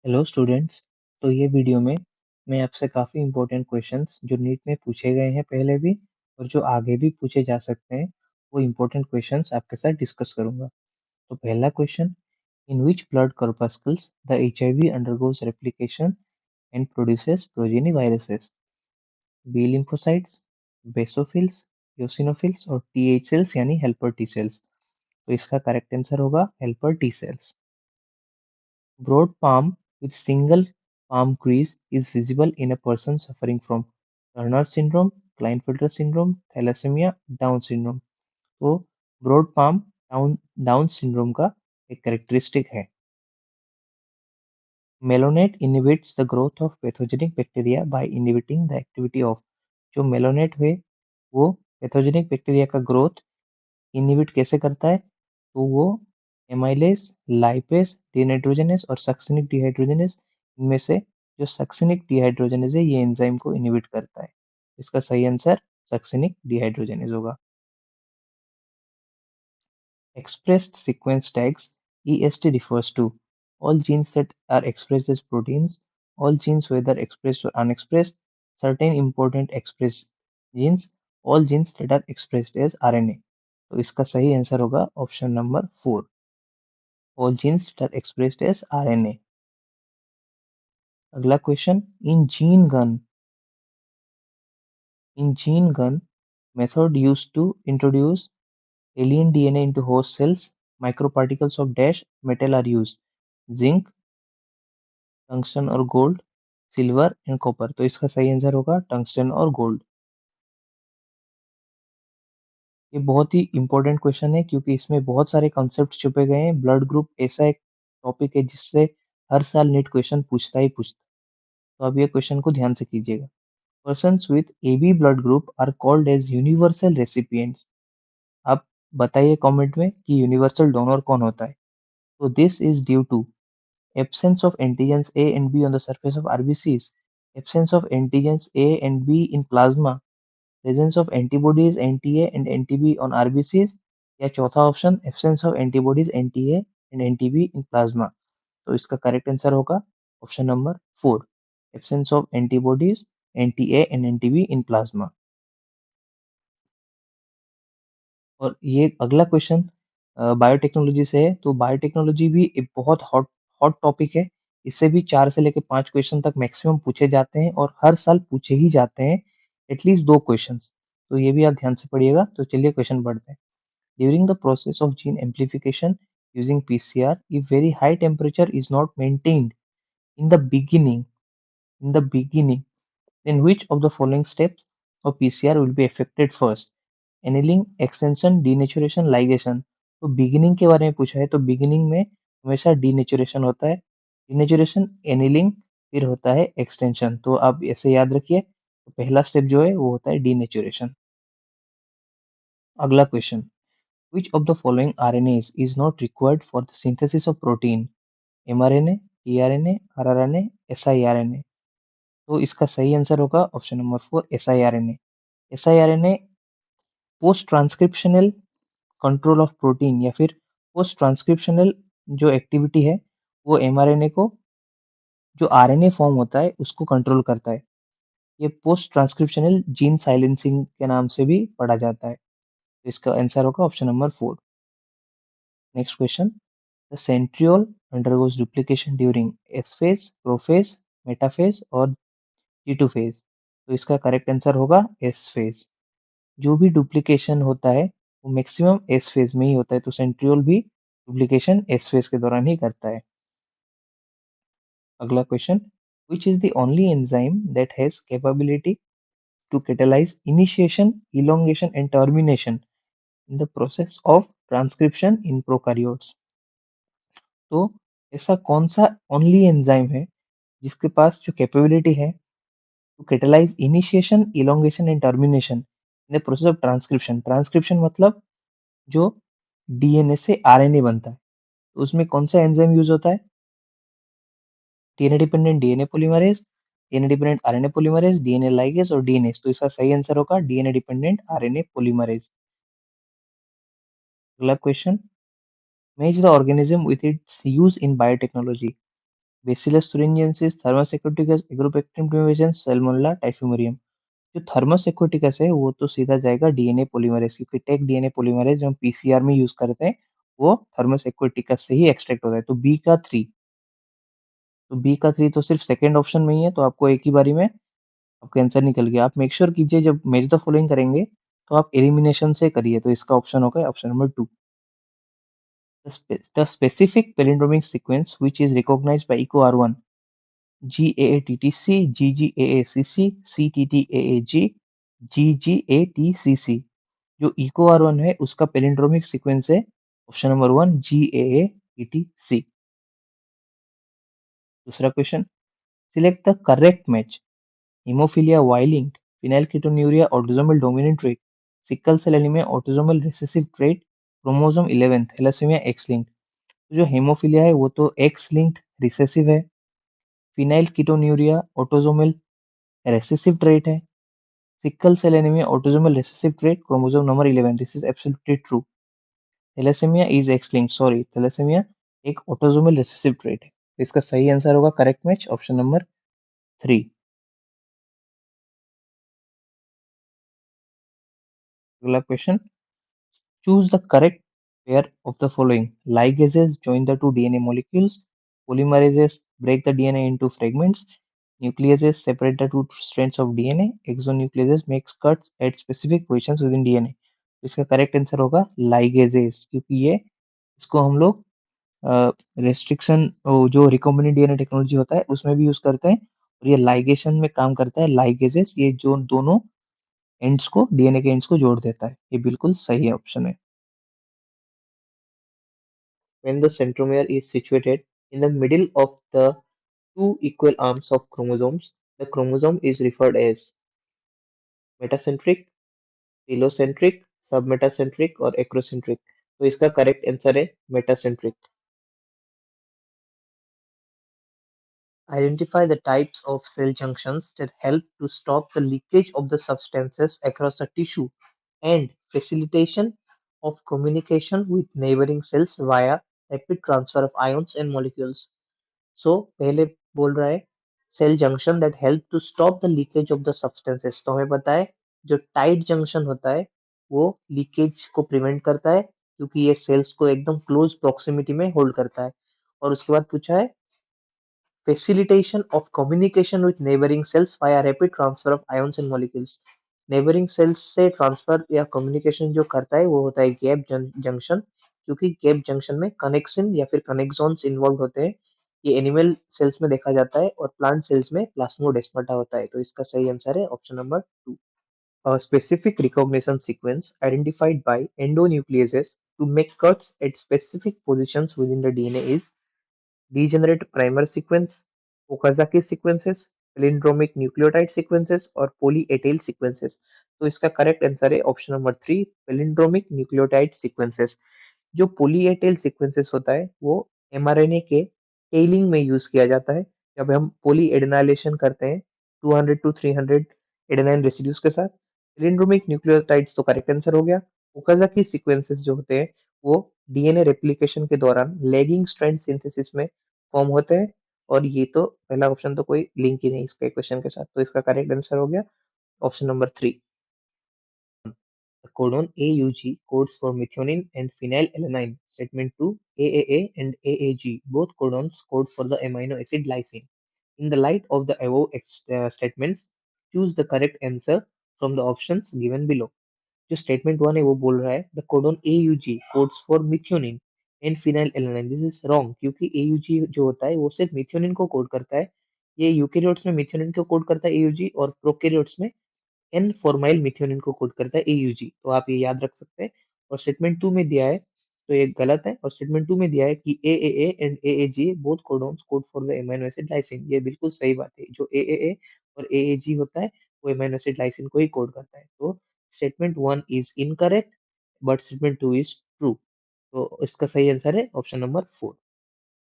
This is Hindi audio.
Hello students. तो ये वीडियो में मैं आपसे काफ़ी इंपॉर्टेंट क्वेश्चंस जो नीट में पूछे गए हैं पहले भी और जो आगे भी पूछे जा सकते हैं वो इंपॉर्टेंट क्वेश्चंस आपके साथ डिस्कस करूंगा। तो पहला question, in which blood corpuscles the HIV undergoes replication and produces progeny viruses? B lymphocytes, basophils, eosinophils और TH cells यानी हेल्पर टी सेल्स। तो इसका करेक्ट आंसर होगा helper T cells. Broad palm with single palm crease is visible in a person suffering from Turner syndrome, Klinefelter syndrome, thalassemia, Down syndrome। तो ब्रॉड पाम डाउन सिंड्रोम का एक कैरेक्टरिस्टिक है। Malonate inhibits the growth of pathogenic bacteria by inhibiting the activity of. जो मेलोनेट है वो पैथोजेनिक बैक्टीरिया का ग्रोथ इनहिबिट कैसे करता है? तो वो एमाइलेज, लाइपेज, डिनाइट्रोजनेस और सक्सिनिक डिहाइड्रोजनेस, इनमें से जो सक्सिनिक डिहाइड्रोजनेस है ये एंजाइम को इनहिबिट करता है। इसका सही आंसर सक्सिनिक डिहाइड्रोजनेस होगा। Expressed sequence tags (EST) refers to all genes that are expressed as proteins, all genes whether expressed or unexpressed, certain important expressed genes, all genes that are expressed as RNA। तो इसका सही आंसर होगा option number 4, all genes that are expressed as RNA। अगला question, in gene gun method used to introduce alien DNA into host cells, microparticles of dash metal are used: zinc, tungsten और गोल्ड, सिल्वर एंड कॉपर। तो इसका सही आंसर होगा टंगस्टन और गोल्ड। ये बहुत ही इंपॉर्टेंट क्वेश्चन है क्योंकि इसमें बहुत सारे कॉन्सेप्ट छुपे गए हैं। ब्लड ग्रुप ऐसा एक टॉपिक है जिससे हर साल नीट क्वेश्चन पूछता ही पूछता। तो अब ये क्वेश्चन को ध्यान से कीजिएगा। Persons with AB blood group are called as universal recipients. आप बताइए कमेंट में कि यूनिवर्सल डोनर कौन होता है। तो this is due to absence of antigens A and B on the surface of RBCs, absence of antigens A and B in plasma, presence of antibodies anti-A and anti-B on RBCs, या चौथा option absence of antibodies anti-A and anti-B in plasma। तो इसका करेक्ट आंसर होगा option number 4, absence of antibodies anti-A and anti-B in plasma। और ये अगला क्वेश्चन बायोटेक्नोलॉजी से है। तो बायोटेक्नोलॉजी भी एक बहुत हॉट हॉट टॉपिक है। इससे भी 4 से लेकर 5 क्वेश्चन तक मैक्सिमम पूछे जाते हैं और हर साल पूछे ही जाते हैं एटलीस्ट 2 क्वेश्चंस। तो ये भी आप ध्यान से पढ़िएगा। तो चलिए क्वेश्चन पढ़ते हैं। During the process of gene amplification using PCR, if very high temperature is not maintained in the beginning, then which of the following steps of PCR will be affected first? Annealing, extension, denaturation, ligation. तो बिगिनिंग के बारे में पूछा है तो बिगिनिंग में हमेशा डीनेचुरेशन होता है, डीनेचुरेशन, एनिलिंग, फिर होता है एक्सटेंशन। तो आप ऐसे याद रखिए। तो पहला स्टेप जो है वो होता है डीनेचुरेशन। अगला question, which of the following RNAs is not required for the synthesis of protein? mRNA, tRNA, rRNA, siRNA। तो इसका सही आंसर होगा option number 4, siRNA। siRNA post transcriptional control of protein या फिर पोस्ट ट्रांसक्रिप्शनल जो एक्टिविटी है वो एमआरएनए को, जो आरएनए फॉर्म होता है उसको कंट्रोल करता है। ये पोस्ट ट्रांसक्रिप्शनल जीन साइलेंसिंग के नाम से भी पढ़ा जाता है। तो इसका आंसर होगा option number 4। Next question, the centriole undergoes duplication during S phase, prophase, metaphase और T2 फेज। तो इसका करेक्ट आंसर होगा एस फेज। जो भी डुप्लीकेशन होता है वो मैक्सिमम एस फेज में ही होता है। तो सेंट्रियोल भी डुप्लीकेशन एस फेज के दौरान ही करता है। अगला question, which is the only enzyme that has capability to catalyze initiation, elongation and termination in the process of transcription in prokaryotes? तो ऐसा कौन सा ओनली एंजाइम है जिसके पास जो कैपेबिलिटी है to catalyse initiation, elongation and termination in the process of transcription. Transcription मतलब जो डीएनए से आरएनए बनता है। तो उसमें कौन सा एंजाइम यूज होता है? DNA dependent DNA polymerase, DNA dependent RNA polymerase, DNA ligase और डीएनएस। तो इसका सही आंसर होगा डीएनए डिपेंडेंट आरएनए पॉलीमरेज। अगला question, match the organism with its use in biotechnology. Bacillus thuringiensis, Thermus aquaticus, Agrobacterium प्रिविलेंस, सैल्मोनेला टाइफिमुरियम। जो थर्मस एक्वाटिकस है वो तो सीधा जाएगा डीएनए पॉलीमरेज, क्योंकि टेक डीएनए पॉलीमरेज जो हम पीसीआर में यूज करते हैं वो थर्मस एक्वाटिकस से ही एक्सट्रैक्ट होता है। तो बी का थ्री तो सिर्फ सेकंड ऑप्शन में ही है, तो आपको एक ही बारी में आपका आंसर निकल गया। आप मेक श्योर कीजिए जब मैच द फॉलोइंग करेंगे तो आप एलिमिनेशन से करिए, तो इसका ऑप्शन होगा option number 2। The specific palindromic sequence which is recognized by EcoR1, GAATTC, GGAACC, CTTAAG, GGATCC। जो EcoR1 है उसका पैलिंड्रोमिक सीक्वेंस है ऑप्शन नंबर 1 GAATTC। दूसरा question, select the correct match. Hemophilia Y-linked, phenylketonuria autosomal dominant trait, sickle cell anemia autosomal recessive trait, chromosome 11 thalassaemia X linked. तो जो हेमोफिलिया है वो तो एक्स लिंक्ड रिसेसिव है। Phenylketonuria autosomal recessive trait है। Sickle cell anaemia autosomal recessive trait, chromosome number 11, this is absolutely true. Thalassaemia is X linked, sorry, thalassaemia एक ऑटोसोमल रेसेसिव ट्रेट है। तो इसका सही आंसर होगा करेक्ट मैच ऑप्शन नंबर 3। अगला question, choose the correct pair of the following. Ligases join the two DNA molecules. Polymerases break the DNA into fragments. Nucleases separate the two strands of DNA. Exonucleases makes cuts at specific positions within DNA. तो इसका करेक्ट आंसर होगा लाइगेजेस, क्योंकि ये इसको हम लोग रेस्ट्रिक्शन जो रिकॉम्बिनेंट डीएनए टेक्नोलॉजी होता है उसमें भी यूज करते हैं, और ये लाइगेशन में काम करता है। लाइगेजेस ये जो दोनों एंड्स को डीएनए के एंड्स को जोड़ देता है। ये बिल्कुल सही है ऑप्शन है। When the centromere is situated in the middle of the two equal arms of chromosomes, the chromosome is referred as metacentric, telocentric, submetacentric और acrocentric। तो इसका करेक्ट आंसर है metacentric। Identify the types of cell junctions that help to stop the leakage of the substances across the tissue and facilitation of communication with neighboring cells via rapid transfer of ions and molecules। So पहले बोल रहा है cell junction that help to stop the leakage of the substances. तो हमें पता है जो टाइट जंक्शन होता है वो लीकेज को प्रिवेंट करता है, क्योंकि ये सेल्स को एकदम क्लोज प्रॉक्सिमिटी में होल्ड करता है। और उसके बाद पूछा है facilitation of communication with neighboring cells via rapid transfer of ions and molecules। neighboring cells से ट्रांसफर या कम्युनिकेशन जो करता है वो होता है गैप जंक्शन, क्योंकि गैप जंक्शन में कनेक्शन या फिर कनेक्सॉन्स इन्वॉल्व होते हैं। ये एनिमल सेल्स में देखा जाता है और प्लांट सेल्स में प्लास्मोडेस्माटा होता है। तो इसका सही आंसर है option number 2। A specific recognition sequence identified by endonucleases to make cuts at specific positions within the DNA is degenerate primer sequence, Okazaki sequences, palindromic nucleotide sequences और poly-A-tail sequences। तो इसका करेक्ट आंसर है option number 3, palindromic nucleotide sequences। जो poly-A-tail sequences होता है वो mRNA के टेलिंग में यूज किया जाता है। जब हम पोली एडेनाइलेशन करते हैं 200 टू 300 एडेनाइन रेसिड्यूज के साथ। palindromic न्यूक्लियोटाइड्स तो करेक्ट आंसर हो गया। ओकाजाकी सीक्वेंसेस जो होते हैं वो डीएनए रेप्लिकेशन के दौरान लैगिंग स्ट्रैंड सिंथेसिस में फॉर्म होते हैं। और ये तो पहला ऑप्शन तो कोई लिंक ही नहीं इसके क्वेश्चन के साथ, तो इसका करेक्ट आंसर हो गया option number 3। The codon AUG codes for methionine and phenylalanine. Statement 2, AAA and AAG, both codons code for the amino acid lysine. In the light of the above statements, choose the correct answer from the options given below। जो स्टेटमेंट वन है वो बोल रहा है the codon AUG codes for methionine and phenyl alanine. This is wrong, क्योंकि AUG जो होता है वो सिर्फ मिथ्योनिन को कोड करता है। ये यूकेरियोट्स में मिथ्योनिन को कोड करता है AUG, और प्रोकैरियोट्स में एन फॉर्माइल मिथ्योनिन को कोड करता है AUG। तो आप ये याद रख सकते हैं। और स्टेटमेंट टू में दिया है तो ये गलत है, और स्टेटमेंट टू में दिया है कि AAA and AAG both codons code for the amino acid lysine. ये बिल्कुल सही बात है। जो AAA और AAG होता है वो एमिनो एसिड लाइसिन को ही कोड करता है। तो statement one is incorrect but statement two is true. तो इसका सही आंसर है ऑप्शन नंबर 4।